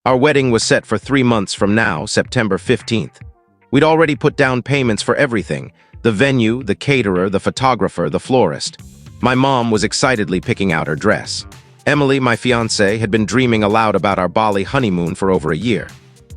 Our wedding was set for 3 months from now, September 15th. We'd already put down payments for everything: the venue, the caterer, the photographer, the florist. My mom was excitedly picking out her dress. Emily, my fiancée, had been dreaming aloud about our Bali honeymoon for over a year.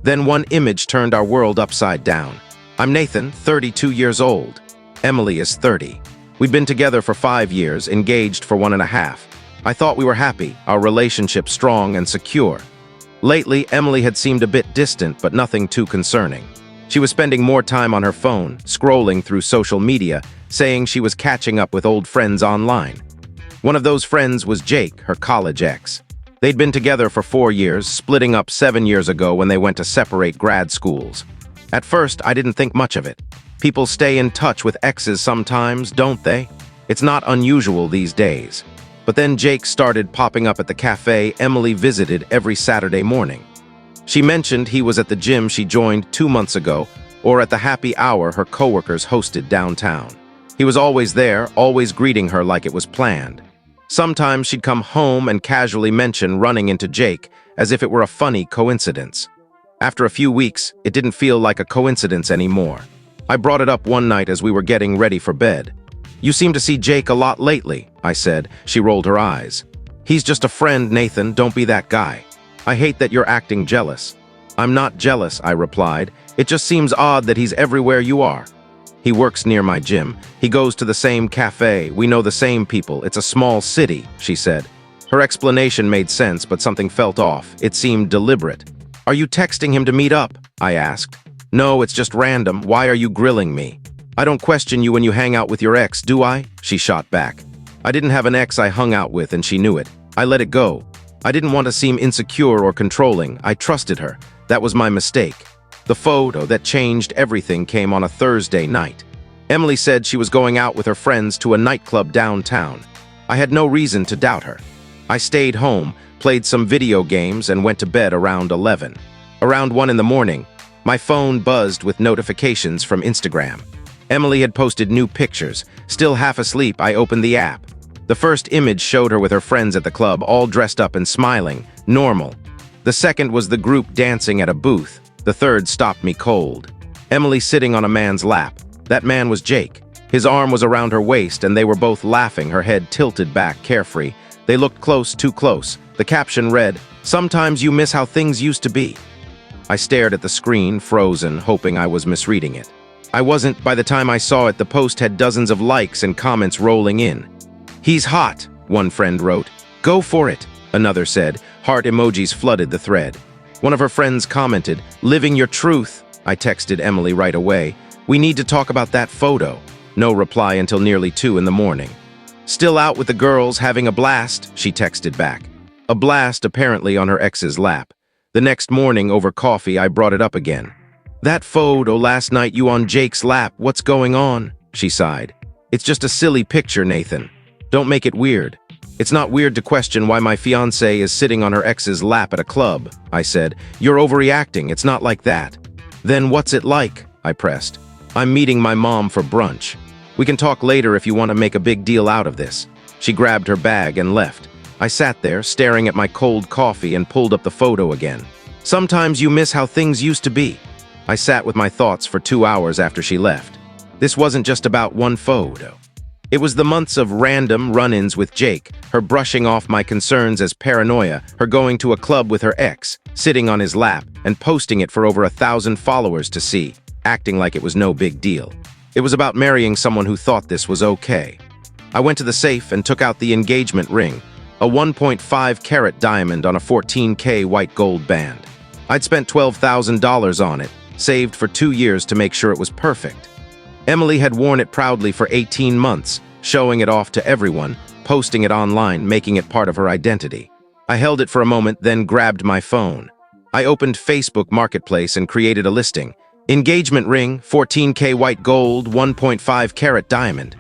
Then one image turned our world upside down. I'm Nathan, 32 years old. Emily is 30. We'd been together for 5 years, engaged for 1.5. I thought we were happy, our relationship strong and secure. Lately, Emily had seemed a bit distant, but nothing too concerning. She was spending more time on her phone, scrolling through social media, saying she was catching up with old friends online. One of those friends was Jake, her college ex. They'd been together for 4 years, splitting up 7 years ago when they went to separate grad schools. At first, I didn't think much of it. People stay in touch with exes sometimes, don't they? It's not unusual these days. But then Jake started popping up at the cafe Emily visited every Saturday morning. She mentioned he was at the gym she joined 2 months ago, or at the happy hour her coworkers hosted downtown. He was always there, always greeting her like it was planned. Sometimes she'd come home and casually mention running into Jake, as if it were a funny coincidence. After a few weeks, it didn't feel like a coincidence anymore. I brought it up one night as we were getting ready for bed. "You seem to see Jake a lot lately," I said. She rolled her eyes. "He's just a friend, Nathan, don't be that guy. I hate that you're acting jealous." "I'm not jealous," I replied. "It just seems odd that he's everywhere you are." "He works near my gym. He goes to the same cafe. We know the same people. It's a small city," she said. Her explanation made sense, but something felt off. It seemed deliberate. "Are you texting him to meet up?" I asked. "No, it's just random. Why are you grilling me?" "I don't question you when you hang out with your ex, do I?" she shot back. I didn't have an ex I hung out with, and she knew it. I let it go. I didn't want to seem insecure or controlling. I trusted her. That was my mistake. The photo that changed everything came on a Thursday night. Emily said she was going out with her friends to a nightclub downtown. I had no reason to doubt her. I stayed home, played some video games, and went to bed around 11. Around 1 in the morning, my phone buzzed with notifications from Instagram. Emily had posted new pictures. Still half asleep, I opened the app. The first image showed her with her friends at the club, all dressed up and smiling. Normal. The second was the group dancing at a booth. The third stopped me cold. Emily sitting on a man's lap. That man was Jake. His arm was around her waist, and they were both laughing, her head tilted back, carefree. They looked close, too close. The caption read, "Sometimes you miss how things used to be." I stared at the screen, frozen, hoping I was misreading it. I wasn't. By the time I saw it, the post had dozens of likes and comments rolling in. "He's hot," one friend wrote. "Go for it," another said. Heart emojis flooded the thread. One of her friends commented, "Living your truth." I texted Emily right away. "We need to talk about that photo." No reply until nearly 2 in the morning. "Still out with the girls, having a blast," she texted back. A blast apparently on her ex's lap. The next morning, over coffee, I brought it up again. "That photo last night, you on Jake's lap, what's going on?" she sighed. "It's just a silly picture, Nathan. Don't make it weird." "It's not weird to question why my fiancée is sitting on her ex's lap at a club," I said. "You're overreacting, it's not like that." "Then what's it like?" I pressed. "I'm meeting my mom for brunch. We can talk later if you want to make a big deal out of this." She grabbed her bag and left. I sat there, staring at my cold coffee, and pulled up the photo again. "Sometimes you miss how things used to be." I sat with my thoughts for 2 hours after she left. This wasn't just about one photo. It was the months of random run-ins with Jake, her brushing off my concerns as paranoia, her going to a club with her ex, sitting on his lap, and posting it for over 1,000 followers to see, acting like it was no big deal. It was about marrying someone who thought this was okay. I went to the safe and took out the engagement ring, a 1.5-carat diamond on a 14K white gold band. I'd spent $12,000 on it, saved for 2 years to make sure it was perfect. Emily had worn it proudly for 18 months, showing it off to everyone, posting it online, making it part of her identity. I held it for a moment, then grabbed my phone. I opened Facebook Marketplace and created a listing. Engagement ring, 14K white gold, 1.5-carat diamond.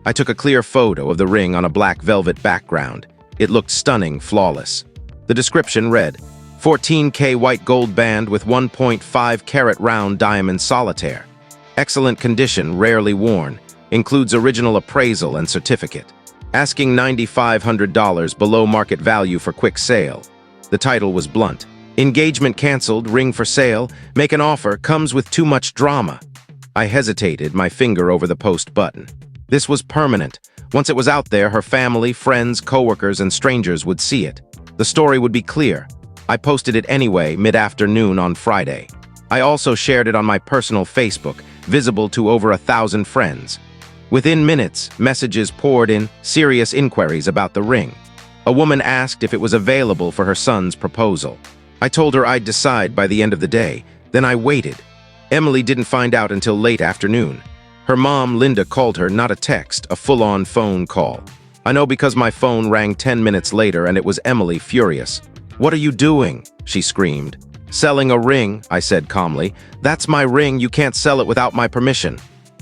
I took a clear photo of the ring on a black velvet background. It looked stunning, flawless. The description read, 14K white gold band with 1.5-carat round diamond solitaire. Excellent condition, rarely worn. Includes original appraisal and certificate. Asking $9,500 below market value for quick sale. The title was blunt. Engagement canceled, ring for sale, make an offer, comes with too much drama. I hesitated, my finger over the post button. This was permanent. Once it was out there, her family, friends, coworkers, and strangers would see it. The story would be clear. I posted it anyway, mid-afternoon on Friday. I also shared it on my personal Facebook, visible to over 1,000 friends. Within minutes, messages poured in, serious inquiries about the ring. A woman asked if it was available for her son's proposal. I told her I'd decide by the end of the day. Then I waited. Emily didn't find out until late afternoon. Her mom, Linda, called her, not a text, a full-on phone call. I know because my phone rang 10 minutes later and it was Emily, furious. "What are you doing?" she screamed. "Selling a ring," I said calmly. "That's my ring, you can't sell it without my permission."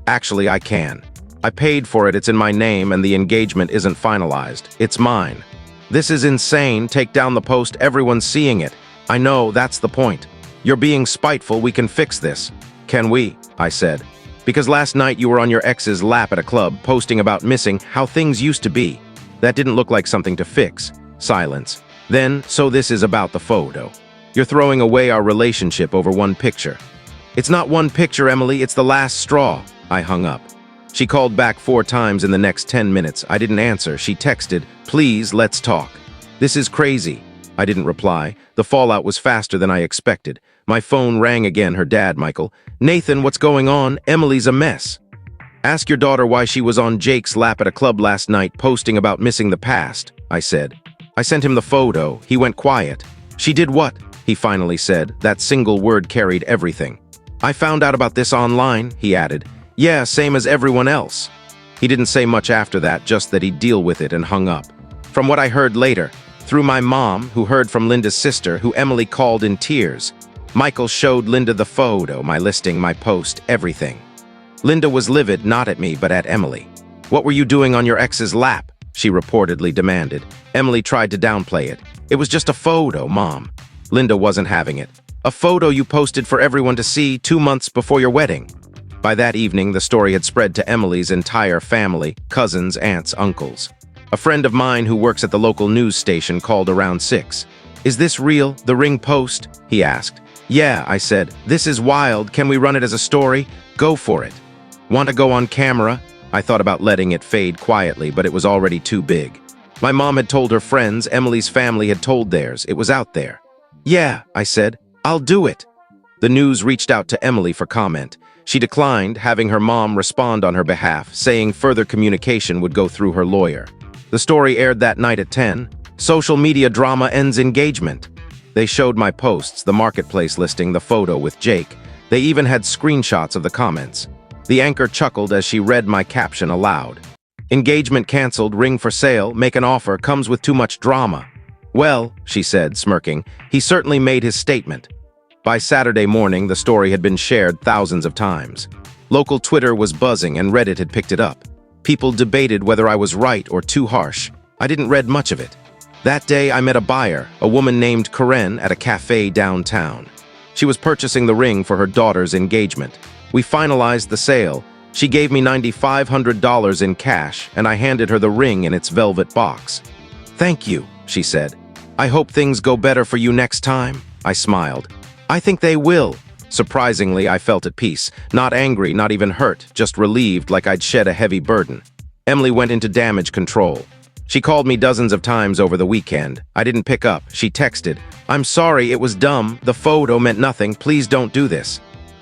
"Actually, I can. I paid for it, it's in my name, and the engagement isn't finalized. It's mine." "This is insane, take down the post, everyone's seeing it." "I know, that's the point. You're being spiteful, we can fix this." "Can we?" I said. "Because last night you were on your ex's lap at a club, posting about missing how things used to be. That didn't look like something to fix." Silence. Then, "So this is about the photo. You're throwing away our relationship over one picture." "It's not one picture, Emily, it's the last straw." I hung up. She called back 4 times in the next 10 minutes. I didn't answer. She texted, "Please, let's talk." "This is crazy." I didn't reply. The fallout was faster than I expected. My phone rang again, her dad, Michael. "Nathan, what's going on? Emily's a mess. Ask your daughter why she was on Jake's lap at a club last night posting about missing the past," I said. I sent him the photo. He went quiet. "She did what?" he finally said. That single word carried everything. "I found out about this online," he added. "Yeah, same as everyone else." He didn't say much after that, just that he'd deal with it, and hung up. From what I heard later, through my mom, who heard from Linda's sister, who Emily called in tears, Michael showed Linda the photo, my listing, my post, everything. Linda was livid, not at me, but at Emily. "What were you doing on your ex's lap?" she reportedly demanded. Emily tried to downplay it. "It was just a photo, Mom." Linda wasn't having it. "A photo you posted for everyone to see 2 months before your wedding." By that evening, the story had spread to Emily's entire family, cousins, aunts, uncles. A friend of mine who works at the local news station called around 6. "Is this real, the ring post?" he asked. "Yeah," I said. "This is wild. Can we run it as a story?" "Go for it." "Want to go on camera?" I thought about letting it fade quietly, but it was already too big. My mom had told her friends, Emily's family had told theirs. It was out there. "Yeah," I said. "I'll do it." The news reached out to Emily for comment. She declined, having her mom respond on her behalf, saying further communication would go through her lawyer. The story aired that night at 10. Social media drama ends engagement. They showed my posts, the marketplace listing, the photo with Jake. They even had screenshots of the comments. The anchor chuckled as she read my caption aloud. "Engagement canceled, ring for sale, make an offer, comes with too much drama." "Well," she said, smirking, "he certainly made his statement." By Saturday morning, the story had been shared thousands of times. Local Twitter was buzzing and Reddit had picked it up. People debated whether I was right or too harsh. I didn't read much of it. That day, I met a buyer, a woman named Karen, at a cafe downtown. She was purchasing the ring for her daughter's engagement. We finalized the sale. She gave me $9,500 in cash, and I handed her the ring in its velvet box. "Thank you," she said. "I hope things go better for you next time." I smiled. "I think they will." Surprisingly, I felt at peace. Not angry, not even hurt, just relieved, like I'd shed a heavy burden. Emily went into damage control. She called me dozens of times over the weekend. I didn't pick up. She texted, "I'm sorry, it was dumb. The photo meant nothing. Please don't do this."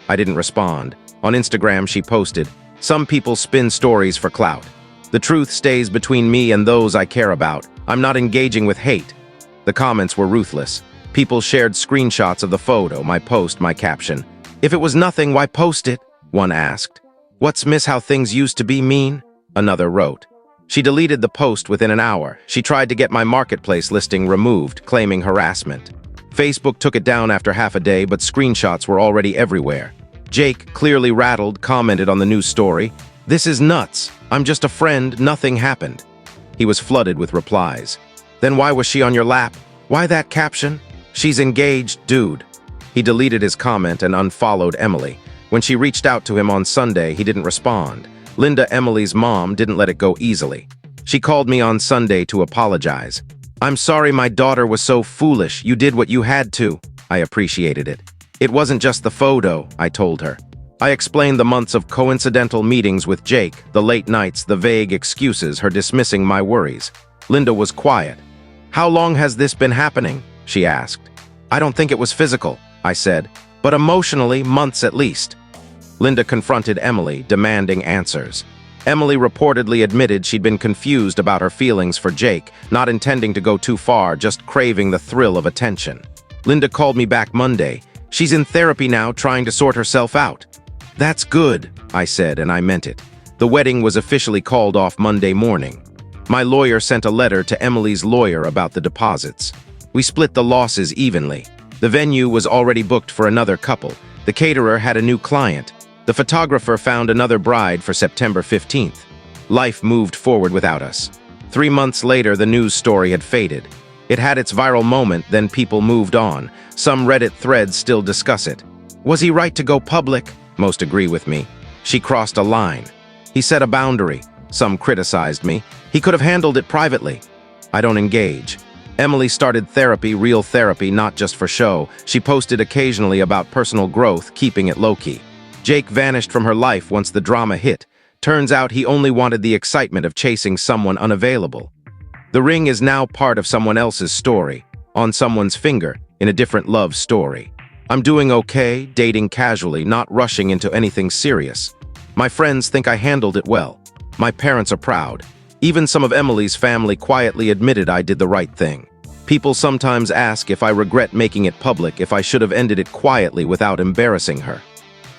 I didn't respond. On Instagram, she posted, "Some people spin stories for clout. The truth stays between me and those I care about. I'm not engaging with hate." The comments were ruthless. People shared screenshots of the photo, my post, my caption. "If it was nothing, why post it?" one asked. "What's miss how things used to be mean?" another wrote. She deleted the post within an hour. She tried to get my marketplace listing removed, claiming harassment. Facebook took it down after half a day, but screenshots were already everywhere. Jake, clearly rattled, commented on the news story, "This is nuts. I'm just a friend, nothing happened." He was flooded with replies. "Then why was she on your lap? Why that caption? She's engaged, dude." He deleted his comment and unfollowed Emily. When she reached out to him on Sunday, he didn't respond. Linda, Emily's mom, didn't let it go easily. She called me on Sunday to apologize. "I'm sorry my daughter was so foolish. You did what you had to," I appreciated it. It wasn't just the photo, I told her. I explained the months of coincidental meetings with Jake, the late nights, the vague excuses, her dismissing my worries. Linda was quiet. "How long has this been happening?" she asked. "I don't think it was physical," I said, "but emotionally, months at least." Linda confronted Emily, demanding answers. Emily reportedly admitted she'd been confused about her feelings for Jake, not intending to go too far, just craving the thrill of attention. Linda called me back Monday. "She's in therapy now, trying to sort herself out." "That's good," I said, and I meant it. The wedding was officially called off Monday morning. My lawyer sent a letter to Emily's lawyer about the deposits. We split the losses evenly. The venue was already booked for another couple. The caterer had a new client. The photographer found another bride for September 15th. Life moved forward without us. 3 months later, the news story had faded. It had its viral moment, then people moved on. Some Reddit threads still discuss it. Was he right to go public? Most agree with me. She crossed a line. He set a boundary. Some criticized me. He could have handled it privately. I don't engage. Emily started therapy, real therapy, not just for show. She posted occasionally about personal growth, keeping it low-key. Jake vanished from her life once the drama hit. Turns out he only wanted the excitement of chasing someone unavailable. The ring is now part of someone else's story, on someone's finger, in a different love story. I'm doing okay, dating casually, not rushing into anything serious. My friends think I handled it well. My parents are proud. Even some of Emily's family quietly admitted I did the right thing. People sometimes ask if I regret making it public, if I should have ended it quietly without embarrassing her.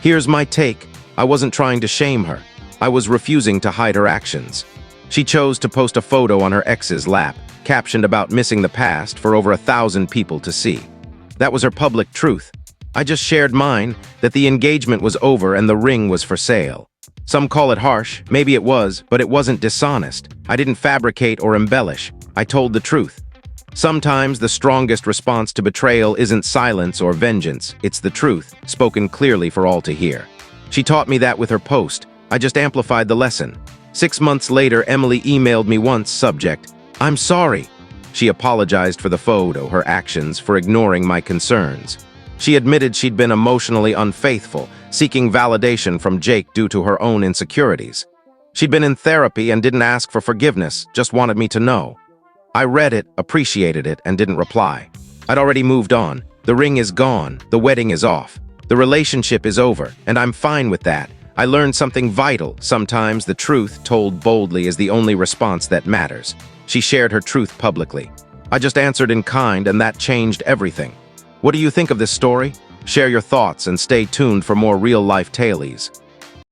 Here's my take. I wasn't trying to shame her. I was refusing to hide her actions. She chose to post a photo on her ex's lap, captioned about missing the past for over 1,000 people to see. That was her public truth. I just shared mine, that the engagement was over and the ring was for sale. Some call it harsh, maybe it was, but it wasn't dishonest. I didn't fabricate or embellish. I told the truth. Sometimes the strongest response to betrayal isn't silence or vengeance, it's the truth, spoken clearly for all to hear. She taught me that with her post. I just amplified the lesson. 6 months later, Emily emailed me once, subject, "I'm sorry." She apologized for the photo, her actions, for ignoring my concerns. She admitted she'd been emotionally unfaithful, seeking validation from Jake due to her own insecurities. She'd been in therapy and didn't ask for forgiveness, just wanted me to know. I read it, appreciated it, and didn't reply. I'd already moved on. The ring is gone, the wedding is off. The relationship is over, and I'm fine with that. I learned something vital. Sometimes the truth, told boldly, is the only response that matters. She shared her truth publicly. I just answered in kind, and that changed everything. What do you think of this story? Share your thoughts and stay tuned for more real-life tales.